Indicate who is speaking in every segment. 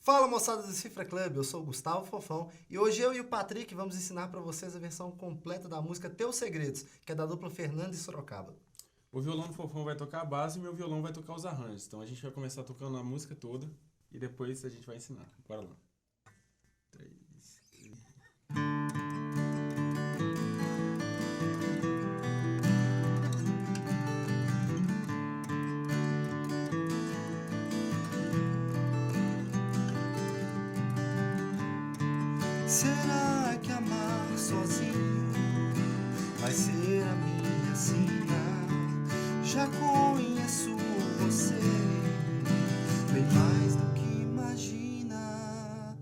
Speaker 1: Fala, moçada do Cifra Club, eu sou o Gustavo Fofão e hoje eu e o Patrick vamos ensinar para vocês a versão completa da música Teus Segredos, que é da dupla Fernando e Sorocaba.
Speaker 2: O violão do Fofão vai tocar a base e meu violão vai tocar os arranjos. Então a gente vai começar tocando a música toda e depois a gente vai ensinar. Bora lá. 3, 4.
Speaker 1: Será que amar sozinho vai ser a minha sina? Já conheço você bem mais do que imagina.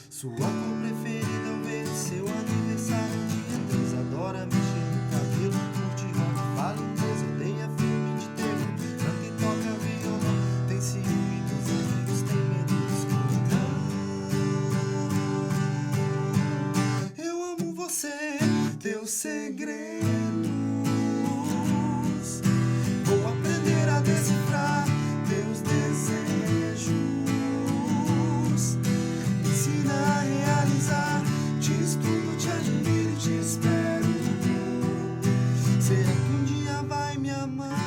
Speaker 1: Sua cor preferida ao ver seu aniversário dia 3. Adora mexer no cabelo, curte rock, fala inglês, odeia filme de terror, canta e toca violão, tem ciúme dos amigos, tem medo de escuridão. Eu amo você, teus segredos, vou aprender a decifrar teus desejos, me ensina a realizar, te estudo, te admiro, te espero. Será que um dia vai me amar?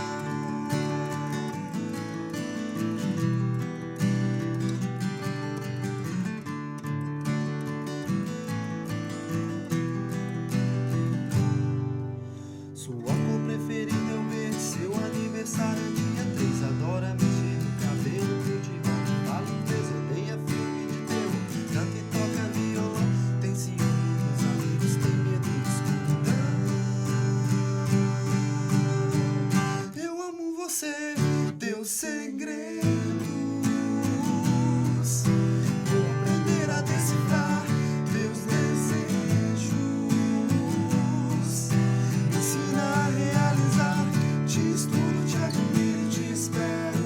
Speaker 1: Sua cor preferida eu ver seu aniversário é dia 3. Adora mexer no cabelo, curte rock, fala inglês, odeia filme de terror, canta e toca violão, tem ciúme dos amigos, tem medo de escuridão. Eu amo você, teus segredos, vou aprender a decifrar teus desejos, me ensina a realizar, te estudo, te admiro, te espero.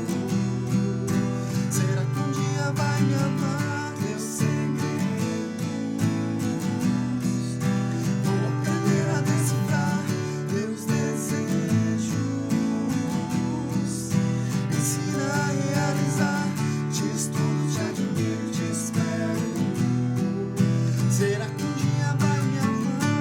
Speaker 1: Será que um dia vai me amar? Teus segredos, vou aprender a decifrar teus desejos, me ensina a realizar, te estudo, te admiro, te espero. Será que um dia vai me amar?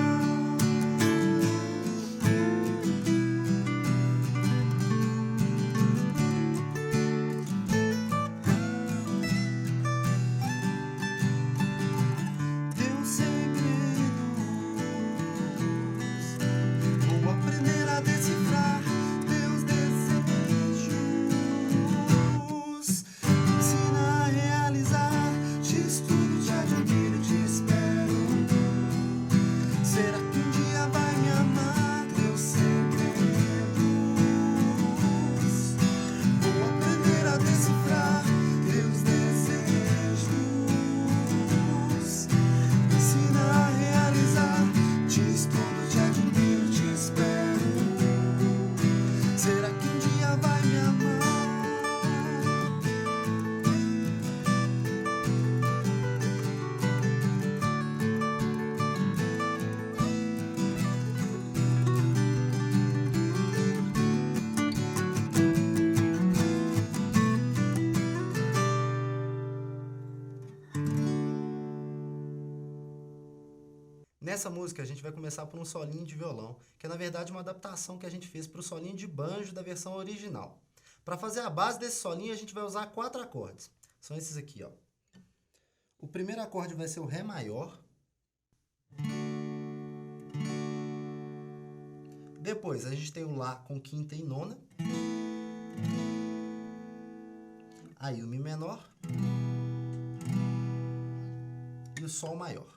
Speaker 1: Teus segredos, vou aprender a decifrar teus desejos, me ensina a realizar, te estudo, te admiro, te espero. Será que um dia vai me amar? Teus segredos, vou aprender a decifrar teus desejos, me ensina a realizar, te estudo, te admiro, te espero. Será que um dia vai me amar? Nessa música a gente vai começar por um solinho de violão, que é na verdade uma adaptação que a gente fez para o solinho de banjo da versão original. Para fazer a base desse solinho a gente vai usar 4 acordes. São esses aqui, ó. O primeiro acorde vai ser o Ré maior. Depois a gente tem o Lá com quinta e nona. Aí o Mi menor. E o Sol maior.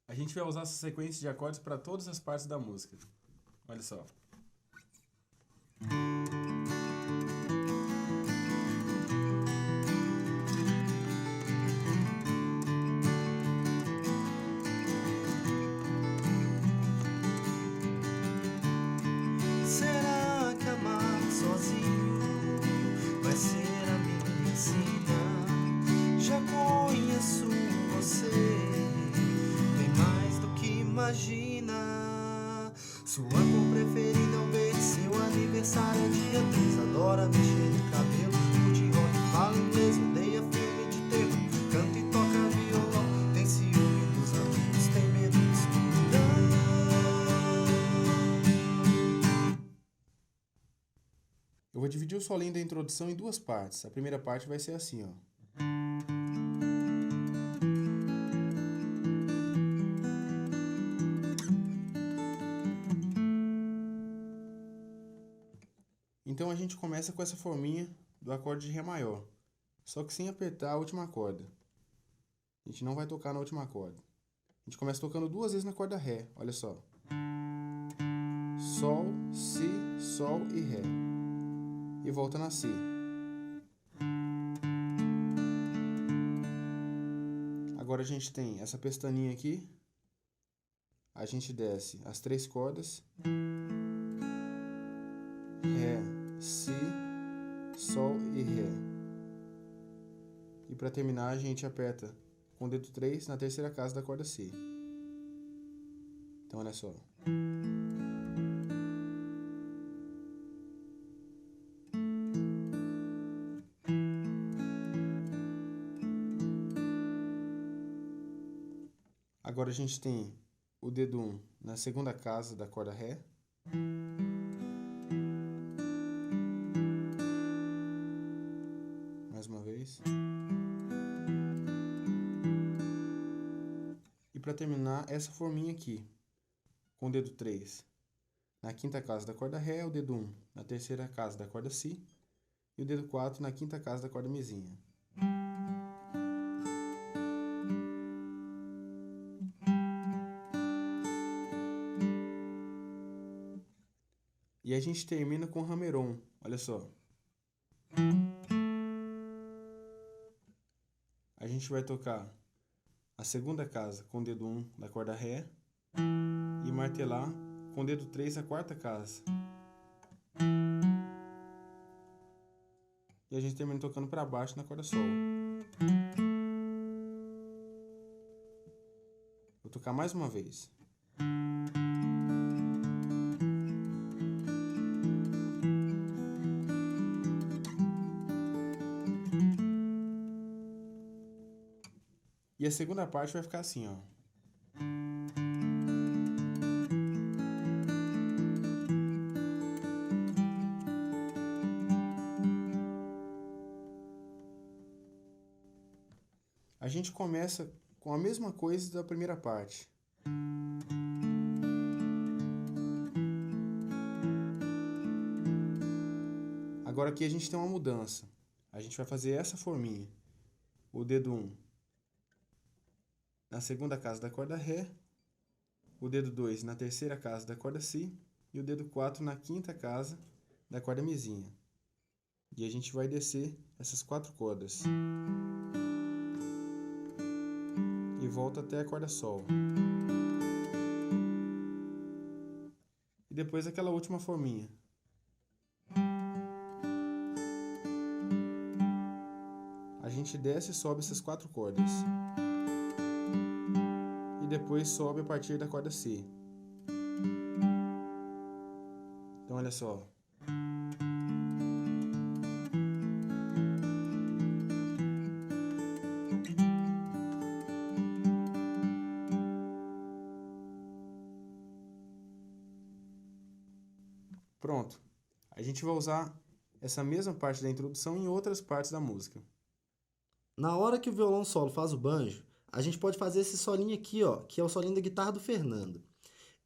Speaker 2: A gente vai usar essa sequência de acordes para todas as partes da música. Olha só.
Speaker 1: Será que amar sozinho vai ser a minha sina? Já conheço você bem mais do que imagina. Sua cor preferida Maria é dia 3, adora mexer no cabelo. Curte rock, fala inglês, odeia filme de terror. Canta e toca violão, tem ciúme dos amigos, tem medo de escuridão.
Speaker 2: Eu vou dividir o solinho da introdução em duas partes. A primeira parte vai ser assim, ó. Então a gente começa com essa forminha do acorde de Ré maior, só que sem apertar a última corda. A gente não vai tocar na última corda. A gente começa tocando duas vezes na corda Ré, olha só. Sol, Si, Sol e Ré. E volta na Si. Agora a gente tem essa pestaninha aqui. A gente desce as três cordas. Ré, Si, Sol e Ré. E para terminar a gente aperta com o dedo 3 na terceira casa da corda Si. Então olha só. Agora a gente tem o dedo 1 na segunda casa da corda Ré. Mais uma vez. E para terminar, essa forminha aqui, com o dedo 3 na quinta casa da corda Ré, o dedo 1 na terceira casa da corda Si e o dedo 4 na quinta casa da corda Mizinha. E a gente termina com Hammer-on, olha só. A gente vai tocar a segunda casa com o dedo 1 da corda Ré e martelar com o dedo 3 a quarta casa. E a gente termina tocando para baixo na corda Sol. Vou tocar mais uma vez. E a segunda parte vai ficar assim, ó. A gente começa com a mesma coisa da primeira parte. Agora aqui a gente tem uma mudança. A gente vai fazer essa forminha. O dedo 1 na segunda casa da corda Ré, o dedo 2 na terceira casa da corda Si e o dedo 4 na quinta casa da corda Mizinha. E a gente vai descer essas quatro cordas. E volta até a corda Sol. E depois aquela última forminha. A gente desce e sobe essas quatro cordas. E depois sobe a partir da corda Si. Então olha só. Pronto. A gente vai usar essa mesma parte da introdução em outras partes da música.
Speaker 3: Na hora que o violão solo faz o banjo, a gente pode fazer esse solinho aqui, ó, que é o solinho da guitarra do Fernando.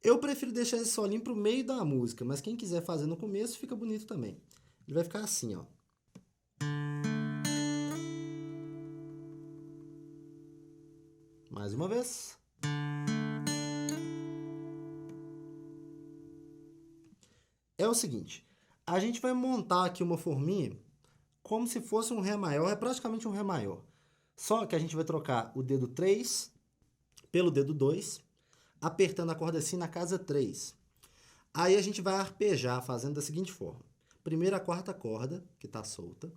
Speaker 3: Eu prefiro deixar esse solinho pro meio da música, mas quem quiser fazer no começo fica bonito também. Ele vai ficar assim, ó. Mais uma vez. É o seguinte, a gente vai montar aqui uma forminha como se fosse um Ré maior, é praticamente um Ré maior. Só que a gente vai trocar o dedo 3 pelo dedo 2, apertando a corda Si na casa 3. Aí a gente vai arpejar fazendo da seguinte forma. Primeiro a quarta corda, que está solta.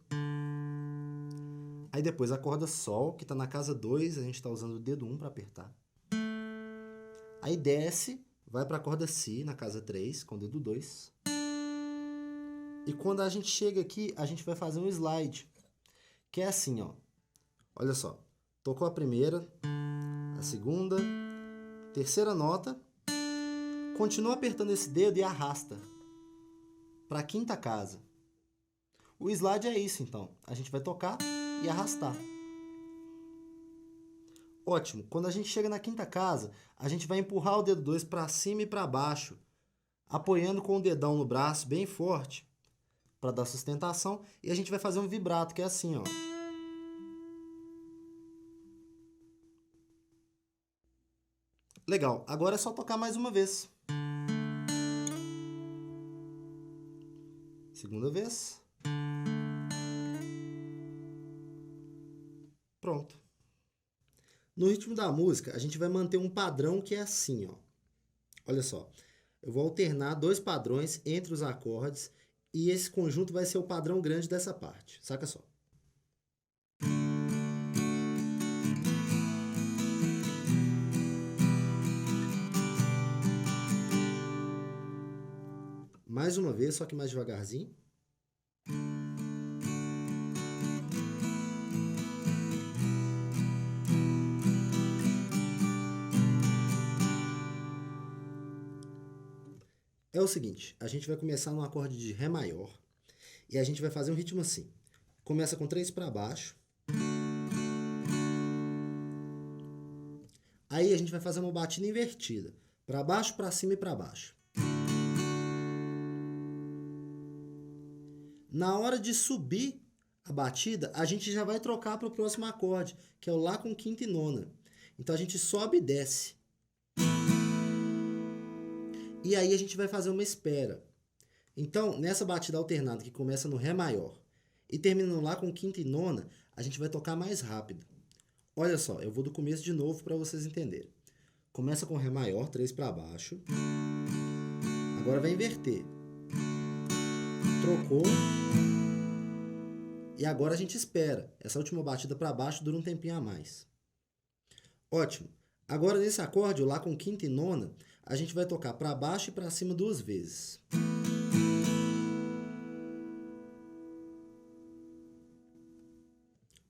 Speaker 3: Aí depois a corda Sol, que está na casa 2, a gente está usando o dedo 1 para apertar. Aí desce, vai para a corda Si na casa 3, com o dedo 2. E quando a gente chega aqui, a gente vai fazer um slide, que é assim, ó. Olha só, tocou a primeira, a segunda, terceira nota, continua apertando esse dedo e arrasta para a quinta casa. O slide é isso, então. A gente vai tocar e arrastar. Ótimo. Quando a gente chega na quinta casa, a gente vai empurrar o dedo 2 para cima e para baixo, apoiando com o dedão no braço bem forte para dar sustentação, e a gente vai fazer um vibrato, que é assim, ó. Legal. Agora é só tocar mais uma vez. Segunda vez. Pronto. No ritmo da música, a gente vai manter um padrão que é assim, ó. Olha só. Eu vou alternar 2 padrões entre os acordes e esse conjunto vai ser o padrão grande dessa parte. Saca só. Mais uma vez, só que mais devagarzinho. É o seguinte, a gente vai começar no acorde de Ré maior e a gente vai fazer um ritmo assim. Começa com 3 para baixo. Aí a gente vai fazer uma batida invertida. Para baixo, para cima e para baixo. Na hora de subir a batida, a gente já vai trocar para o próximo acorde, que é o Lá com quinta e nona. Então a gente sobe e desce. E aí a gente vai fazer uma espera. Então, nessa batida alternada que começa no Ré maior e termina no Lá com quinta e nona, a gente vai tocar mais rápido. Olha só, eu vou do começo de novo para vocês entenderem. Começa com Ré maior, 3 para baixo. Agora vai inverter. Trocou. E agora a gente espera. Essa última batida para baixo dura um tempinho a mais. Ótimo. Agora nesse acorde, o Lá com quinta e nona, a gente vai tocar para baixo e para cima 2 vezes.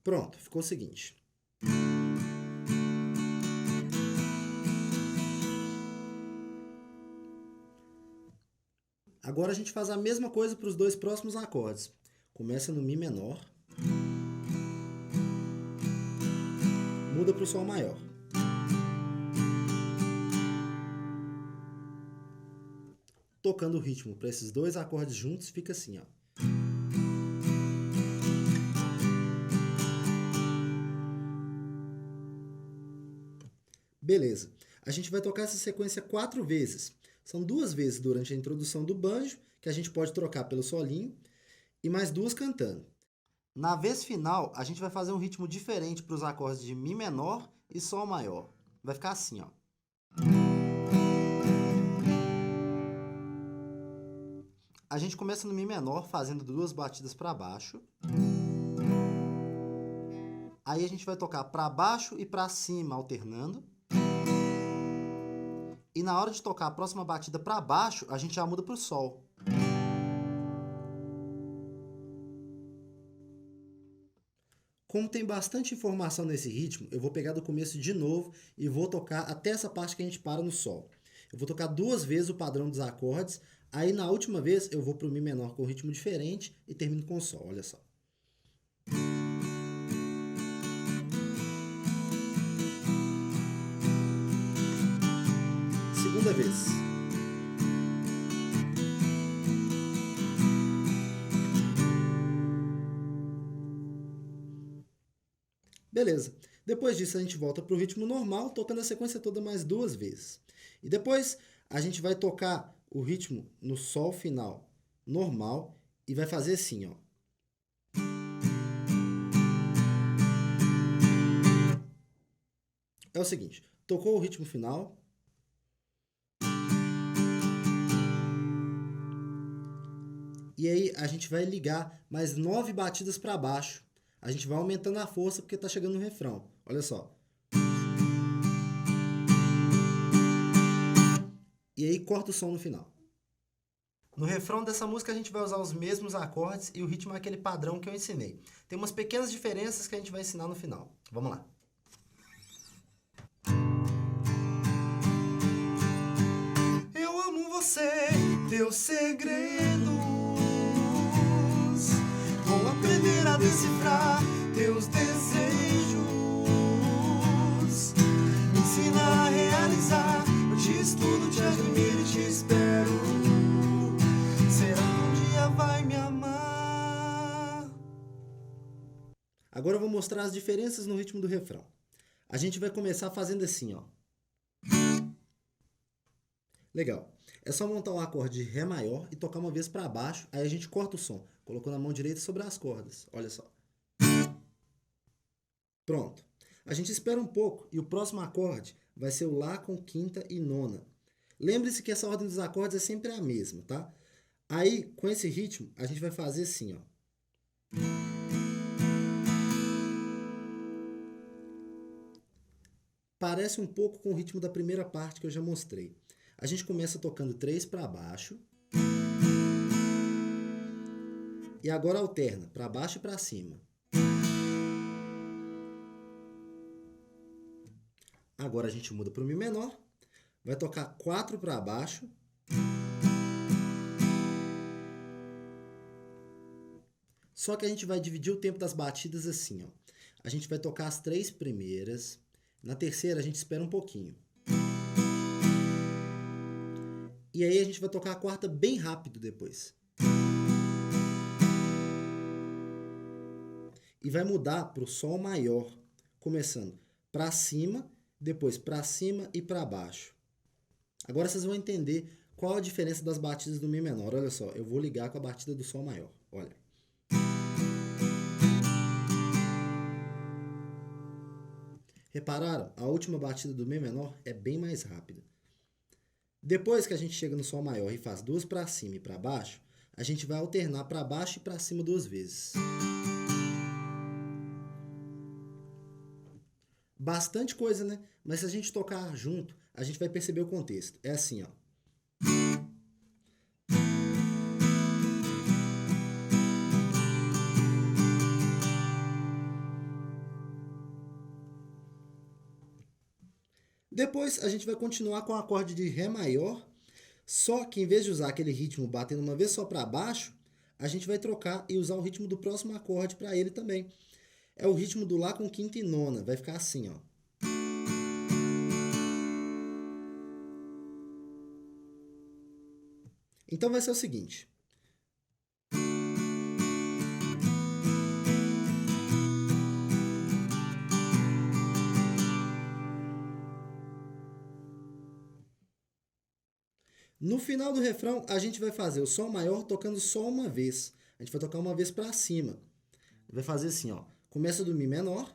Speaker 3: Pronto, ficou o seguinte. Agora a gente faz a mesma coisa para os 2 próximos acordes. Começa no Mi menor. Muda para o Sol maior. Tocando o ritmo para esses 2 acordes juntos, fica assim, ó. Beleza. A gente vai tocar essa sequência 4 vezes. São 2 vezes durante a introdução do banjo, que a gente pode trocar pelo solinho, e mais 2 cantando. Na vez final, a gente vai fazer um ritmo diferente para os acordes de Mi menor e Sol maior. Vai ficar assim, ó. A gente começa no Mi menor, fazendo 2 batidas para baixo. Aí a gente vai tocar para baixo e para cima, alternando. E na hora de tocar a próxima batida para baixo, a gente já muda para o Sol. Como tem bastante informação nesse ritmo, eu vou pegar do começo de novo e vou tocar até essa parte que a gente para no Sol. Eu vou tocar 2 vezes o padrão dos acordes, aí na última vez eu vou para o Mi menor com um ritmo diferente e termino com o Sol, olha só. Segunda vez. Beleza. Depois disso a gente volta para o ritmo normal, tocando a sequência toda mais 2 vezes. E depois a gente vai tocar o ritmo no Sol final normal e vai fazer assim, ó. É o seguinte, tocou o ritmo final. E aí a gente vai ligar mais 9 batidas para baixo. A gente vai aumentando a força porque está chegando no refrão. Olha só. E aí corta o som no final. No refrão dessa música a gente vai usar os mesmos acordes e o ritmo é aquele padrão que eu ensinei. Tem umas pequenas diferenças que a gente vai ensinar no final. Vamos lá.
Speaker 1: Eu amo você, teus segredos. Vou aprender a decifrar teus desejos. Me ensina a realizar. Eu te estudo, te admiro e te espero. Será que um dia vai me amar?
Speaker 3: Agora eu vou mostrar as diferenças no ritmo do refrão. A gente vai começar fazendo assim, ó. Legal. É só montar o acorde de Ré maior e tocar uma vez para baixo, aí a gente corta o som, colocando a mão direita sobre as cordas. Olha só. Pronto. A gente espera um pouco e o próximo acorde vai ser o Lá com quinta e nona. Lembre-se que essa ordem dos acordes é sempre a mesma, tá? Aí, com esse ritmo, a gente vai fazer assim, ó. Parece um pouco com o ritmo da primeira parte que eu já mostrei. A gente começa tocando 3 para baixo. E agora alterna para baixo e para cima. Agora a gente muda para o Mi menor. Vai tocar 4 para baixo. Só que a gente vai dividir o tempo das batidas assim, ó. A gente vai tocar as 3 primeiras. Na terceira a gente espera um pouquinho. E aí a gente vai tocar a quarta bem rápido depois. E vai mudar para o Sol maior, começando para cima, depois para cima e para baixo. Agora vocês vão entender qual a diferença das batidas do Mi menor. Olha só, eu vou ligar com a batida do Sol maior. Olha. Repararam? A última batida do Mi menor é bem mais rápida. Depois que a gente chega no Sol maior e faz 2 para cima e para baixo, a gente vai alternar para baixo e para cima 2 vezes. Bastante coisa, né? Mas se a gente tocar junto, a gente vai perceber o contexto. É assim, ó. Depois a gente vai continuar com o acorde de Ré maior, só que em vez de usar aquele ritmo batendo uma vez só para baixo, a gente vai trocar e usar o ritmo do próximo acorde para ele também. É o ritmo do Lá com quinta e nona, vai ficar assim, ó. Então vai ser o seguinte. No final do refrão, a gente vai fazer o Sol maior tocando só uma vez. A gente vai tocar uma vez para cima. Vai fazer assim, ó. Começa do Mi menor.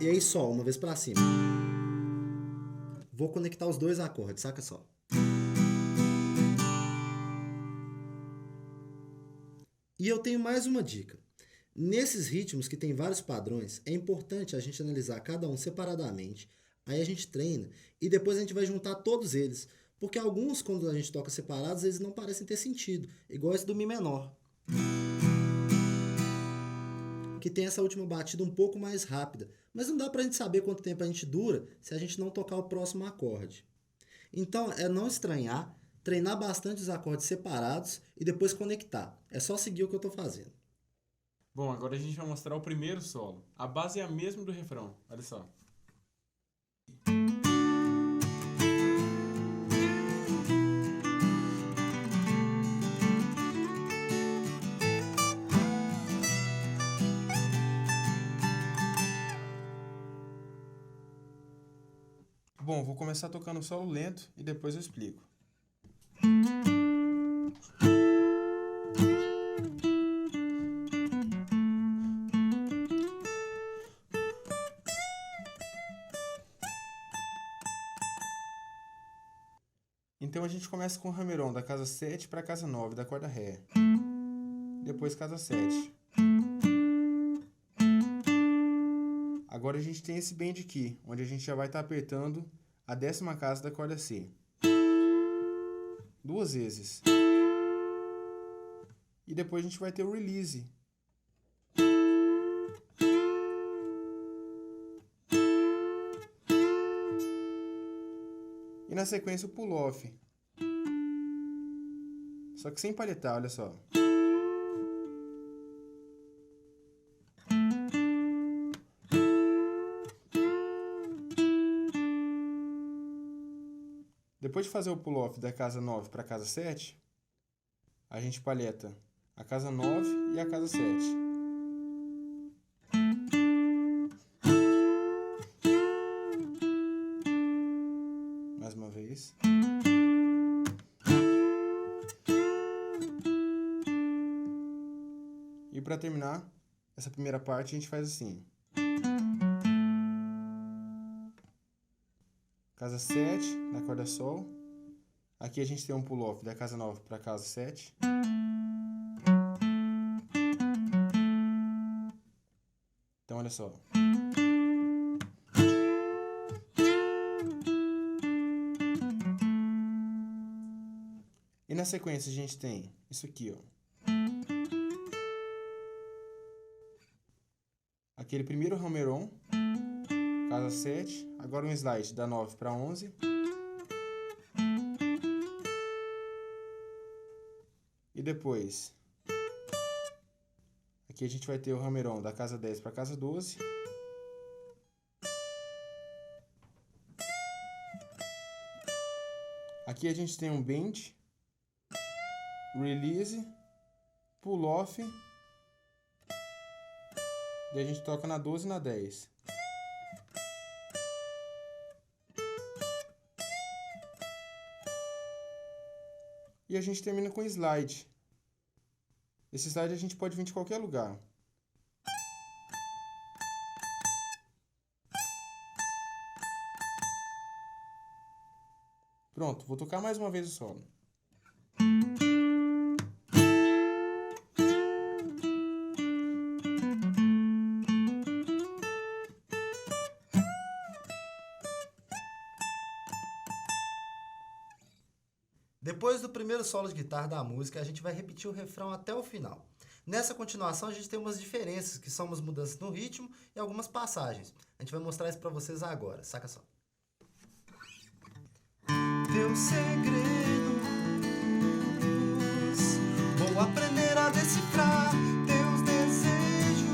Speaker 3: E aí Sol, uma vez para cima. Vou conectar os dois acordes, saca só. E eu tenho mais uma dica. Nesses ritmos que tem vários padrões, é importante a gente analisar cada um separadamente. Aí a gente treina e depois a gente vai juntar todos eles. Porque alguns, quando a gente toca separados, eles não parecem ter sentido. Igual esse do Mi menor. Que tem essa última batida um pouco mais rápida. Mas não dá pra gente saber quanto tempo a gente dura se a gente não tocar o próximo acorde. Então, é não estranhar, treinar bastante os acordes separados e depois conectar. É só seguir o que eu tô fazendo.
Speaker 2: Bom, agora a gente vai mostrar o primeiro solo. A base é a mesma do refrão, olha só. Bom, vou começar tocando o solo lento e depois eu explico. Então a gente começa com o hammer-on da casa 7 para a casa 9 da corda Ré. Depois casa 7. Agora a gente tem esse bend aqui, onde a gente já vai estar apertando a 10ª casa da corda C. 2 vezes. E depois a gente vai ter o release. E na sequência o pull-off. Só que sem palhetar, olha só. Depois de fazer o pull-off da casa 9 para a casa 7, a gente palheta a casa 9 e a casa 7. Mais uma vez. E para terminar essa primeira parte, a gente faz assim. Casa 7, na corda Sol. Aqui a gente tem um pull-off da casa 9 para a casa 7. Então, olha só. E na sequência a gente tem isso aqui, ó. Aquele primeiro hammer-on, casa 7, agora um slide da 9 para 11. E depois, aqui a gente vai ter o hammer-on da casa 10 para a casa 12. Aqui a gente tem um bend, release, pull-off. E a gente toca na 12 e na 10. E a gente termina com slide. Esse slide a gente pode vir de qualquer lugar. Pronto, vou tocar mais uma vez o solo.
Speaker 3: Depois do primeiro solo de guitarra da música, a gente vai repetir o refrão até o final. Nessa continuação, a gente tem umas diferenças, que são umas mudanças no ritmo e algumas passagens. A gente vai mostrar isso pra vocês agora, saca só.
Speaker 1: Teus segredos, vou aprender a decifrar teus desejos,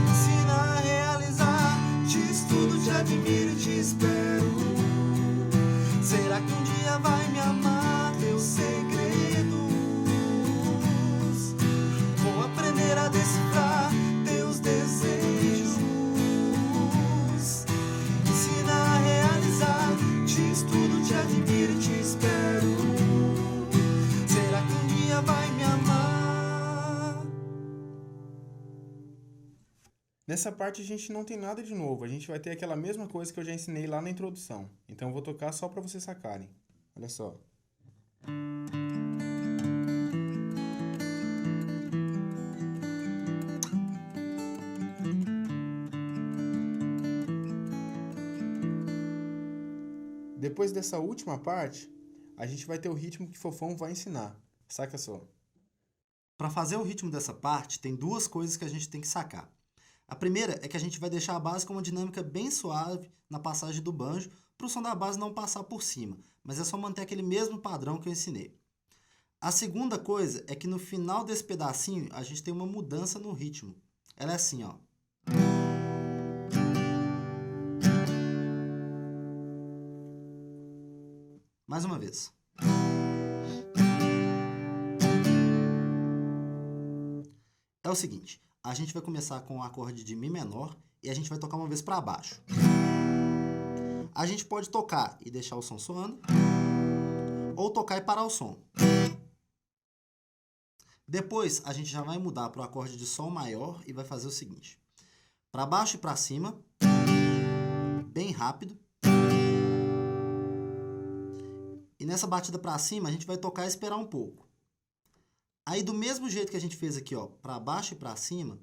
Speaker 1: ensina a realizar, te estudo, te admiro e te espero. Será que um dia vai me amar? Teus segredos, vou aprender a decifrar teus desejos, ensina a realizar, te estudo, te admiro e te espero. Será que um dia vai me amar?
Speaker 2: Nessa parte a gente não tem nada de novo, a gente vai ter aquela mesma coisa que eu já ensinei lá na introdução. Então eu vou tocar só para vocês sacarem. Olha só. Depois dessa última parte, a gente vai ter o ritmo que Fofão vai ensinar. Saca só.
Speaker 3: Para fazer o ritmo dessa parte, tem duas coisas que a gente tem que sacar. A primeira é que a gente vai deixar a base com uma dinâmica bem suave na passagem do banjo, para o som da base não passar por cima, mas é só manter aquele mesmo padrão que eu ensinei. A segunda coisa é que no final desse pedacinho a gente tem uma mudança no ritmo. Ela é assim, ó. Mais uma vez. É o seguinte, a gente vai começar com o acorde de Mi menor e a gente vai tocar uma vez para baixo. A gente pode tocar e deixar o som soando, ou tocar e parar o som. Depois, a gente já vai mudar para o acorde de Sol maior e vai fazer o seguinte. Para baixo e para cima, bem rápido. E nessa batida para cima, a gente vai tocar e esperar um pouco. Aí, do mesmo jeito que a gente fez aqui, ó, para baixo e para cima,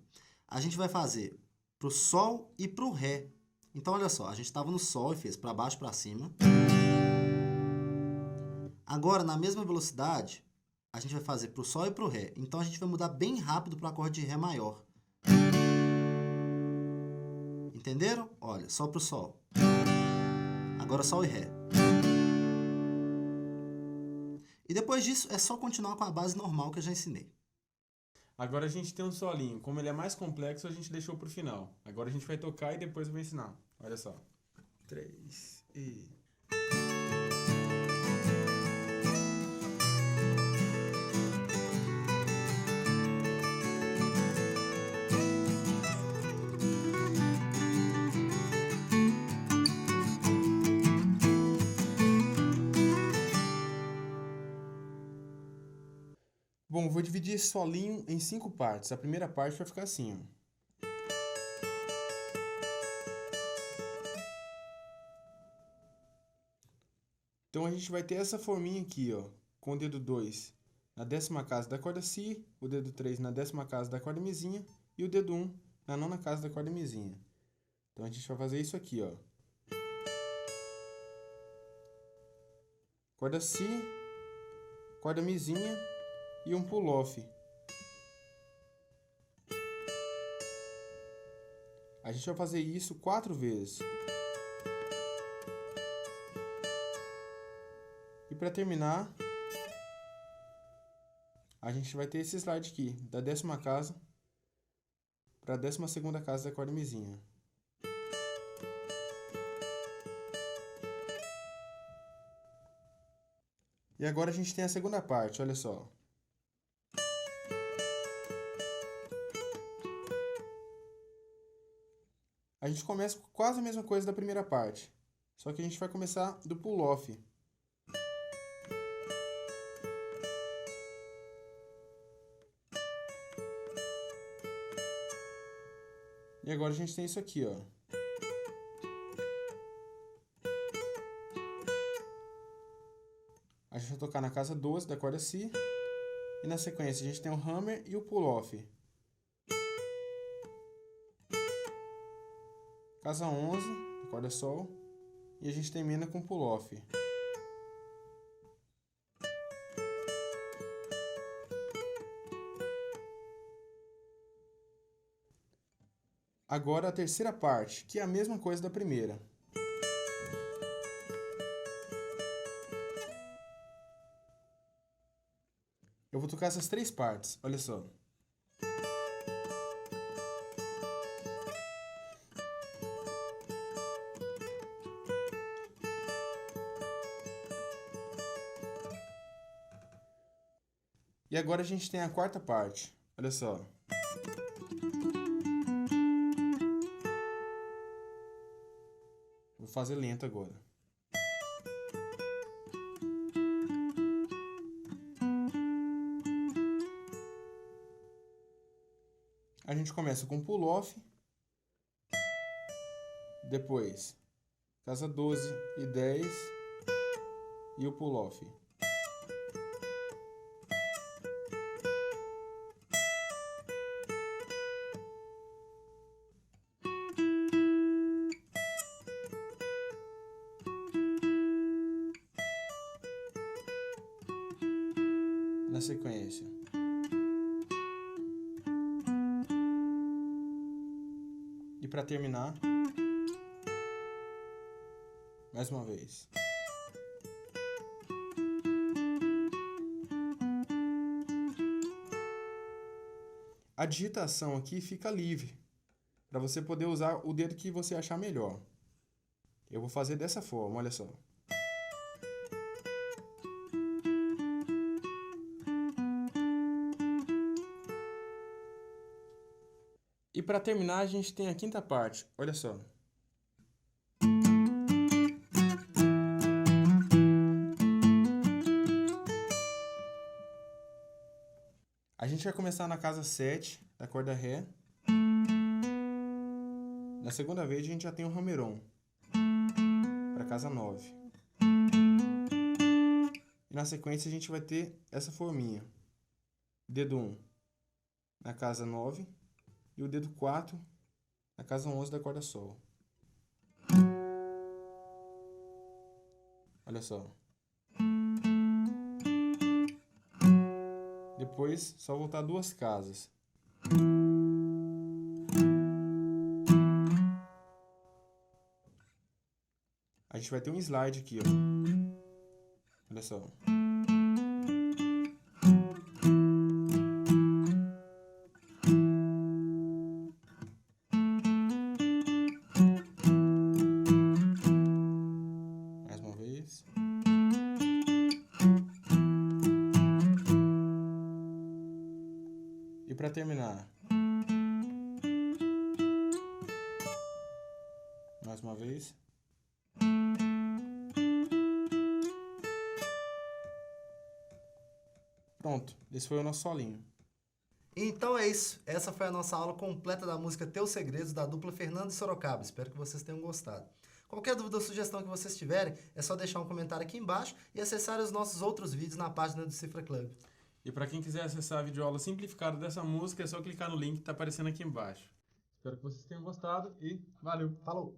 Speaker 3: a gente vai fazer pro Sol e pro Ré. Então, olha só, a gente estava no Sol e fez para baixo e para cima. Agora, na mesma velocidade, a gente vai fazer pro Sol e pro Ré. Então, a gente vai mudar bem rápido pro acorde de Ré maior. Entenderam? Olha, Sol pro Sol. Agora Sol e Ré. E depois disso, é só continuar com a base normal que eu já ensinei.
Speaker 2: Agora a gente tem um solinho. Como ele é mais complexo, a gente deixou pro final. Agora a gente vai tocar e depois eu vou ensinar. Olha só. 3 e... Bom, vou dividir esse solinho em 5 partes. A primeira parte vai ficar assim, ó. Então a gente vai ter essa forminha aqui, ó, com o dedo 2 na 10ª casa da corda Si, o dedo 3 na 10ª casa da corda Mizinha e o dedo 1 na 9ª casa da corda Mizinha. Então a gente vai fazer isso aqui, ó. Corda Si, corda Mizinha e um pull-off. A gente vai fazer isso 4 vezes. E para terminar, a gente vai ter esse slide aqui, da 10ª casa para a 12ª casa da corda Mizinha. E agora a gente tem a segunda parte, olha só. A gente começa com quase a mesma coisa da primeira parte, só que a gente vai começar do pull-off. E agora a gente tem isso aqui, ó. A gente vai tocar na casa 12 da corda Si. E na sequência a gente tem o hammer e o pull-off. Casa 11 da corda Sol. E a gente termina com pull-off. Agora a terceira parte, que é a mesma coisa da primeira. Eu vou tocar essas 3 partes, olha só. E agora a gente tem a quarta parte, olha só. Vou fazer lento agora. A gente começa com pull-off, depois casa 12 e 10 e o pull-off. Na sequência, e para terminar, mais uma vez. A digitação aqui fica livre, para você poder usar o dedo que você achar melhor. Eu vou fazer dessa forma, olha só. E para terminar, a gente tem a quinta parte, olha só. A gente vai começar na casa 7 da corda Ré. Na segunda vez, a gente já tem o hammer-on para casa 9. E na sequência, a gente vai ter essa forminha. Dedo 1 na casa 9. E o dedo 4 na casa 11 da corda Sol. Olha só. depois só voltar 2 casas. A gente vai ter um slide aqui, ó. Olha só. Mais uma vez. E para terminar, mais uma vez. Pronto, esse foi o nosso solinho.
Speaker 3: Então é isso. Essa foi a nossa aula completa da música Teus Segredos, da dupla Fernando e Sorocaba. Espero que vocês tenham gostado. Qualquer dúvida ou sugestão que vocês tiverem, é só deixar um comentário aqui embaixo e acessar os nossos outros vídeos na página do Cifra Club.
Speaker 2: E para quem quiser acessar a videoaula simplificada dessa música, é só clicar no link que está aparecendo aqui embaixo. Espero que vocês tenham gostado e valeu!
Speaker 3: Falou!